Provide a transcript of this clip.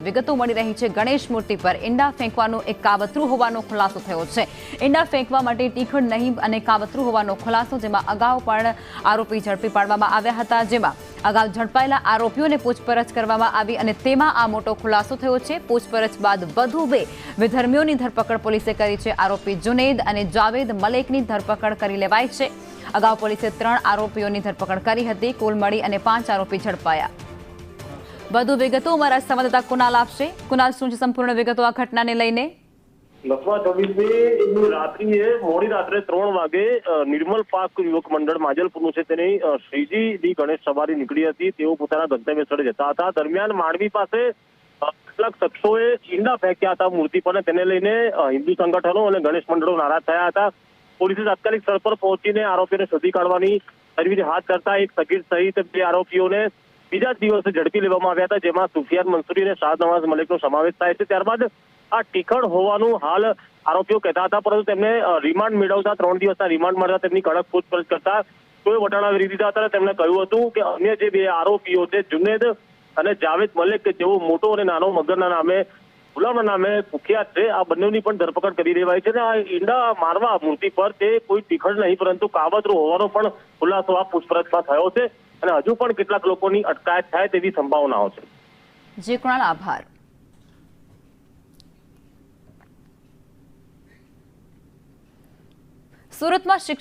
વિગતો મળી રહી છે। ગણેશ મૂર્તિ પર ઈંડા ફેંકવાનું એક કાવતરું હોવાનો ખુલાસો થયો છે। ઈંડા ફેંકવા માટે ટીખળ નહીં અને કાવતરું હોવાનો ખુલાસો, જેમાં અગાઉ પણ આરોપી ઝડપી પાડવામાં આવ્યા હતા, જેમાં અગાઉ ઝડપાયેલા આરોપીઓને પૂછપરછ કરવામાં આવી અને તેમાં આ મોટો ખુલાસો થયો છે। પૂછપરછ બાદ વધુ 2 વિધર્મીઓની ધરપકડ પોલીસે કરી છે। આરોપી જુનેદ અને જાવેદ મલેકની ધરપકડ કરી લેવાઈ છે। અગાઉ પોલીસે 3 આરોપીઓની ધરપકડ કરી હતી। કુલ મળી અને 5 આરોપી ઝડપાયા। વધુ વિગતો અમારા સંવાદદાતા કુનાલ આપશે। કુનાલ, શું છે સંપૂર્ણ વિગતો આ ઘટનાને લઈને? લખવા 26મી રાત્રિએ મોડી રાત્રે 3 વાગે નિર્મલ પાર્ક યુવક મંડળ માજલપુરનું છે તેની શ્રીજી ગણેશ સવારી નીકળી હતી। તેઓ પોતાના ગંતવ્ય સ્થળે જતા હતા। દરમિયાન માંડવી પાસે કેટલાક શખ્સોએ ઈંડા ફેંક્યા હતા મૂર્તિ પર। તેને લઈને હિન્દુ સંગઠનો અને ગણેશ મંડળો નારાજ થયા હતા। પોલીસે તાત્કાલિક સ્થળ પર પહોંચીને આરોપીઓને શોધી કાઢવાની તજવીજ હાથ કરતા એક સગીર સહિત 2 આરોપીઓને બીજા જ દિવસે ઝડપી લેવામાં આવ્યા હતા, જેમાં સુફિયાન મંસૂરી અને શાહનવાઝ મલિકનો સમાવેશ થાય છે। ત્યારબાદ આ ટીખળ હોવાનું હાલ આરોપીઓ કહેતા હતા, પરંતુ તેમને રિમાન્ડ મેળવતા 3 દિવસના રિમાન્ડ મળતા તેમની કડક પૂછપરછ કરતા કોઈ વટાણા કરી દીધા હતા। તેમણે કહ્યું હતું કે અન્ય જે 2 આરોપીઓ છે, જુનેદ અને જાવેદ મલિક, કે જેઓ મોટો અને નાનો મગરના નામે ગુલામના નામે કુખ્યાત છે, આ બંનેની પણ ધરપકડ કરી લેવાઈ છે। આ ઈંડા મારવા મૂર્તિ પર તે કોઈ ટીખળ નહીં પરંતુ કાવતરું હોવાનો પણ ખુલાસો આ પૂછપરછમાં થયો છે અને હજુ પણ કેટલાક લોકોની અટકાયત થાય તેવી સંભાવનાઓ છે। જી કુણાલ, આભાર। સુરતમાં શિક્ષણ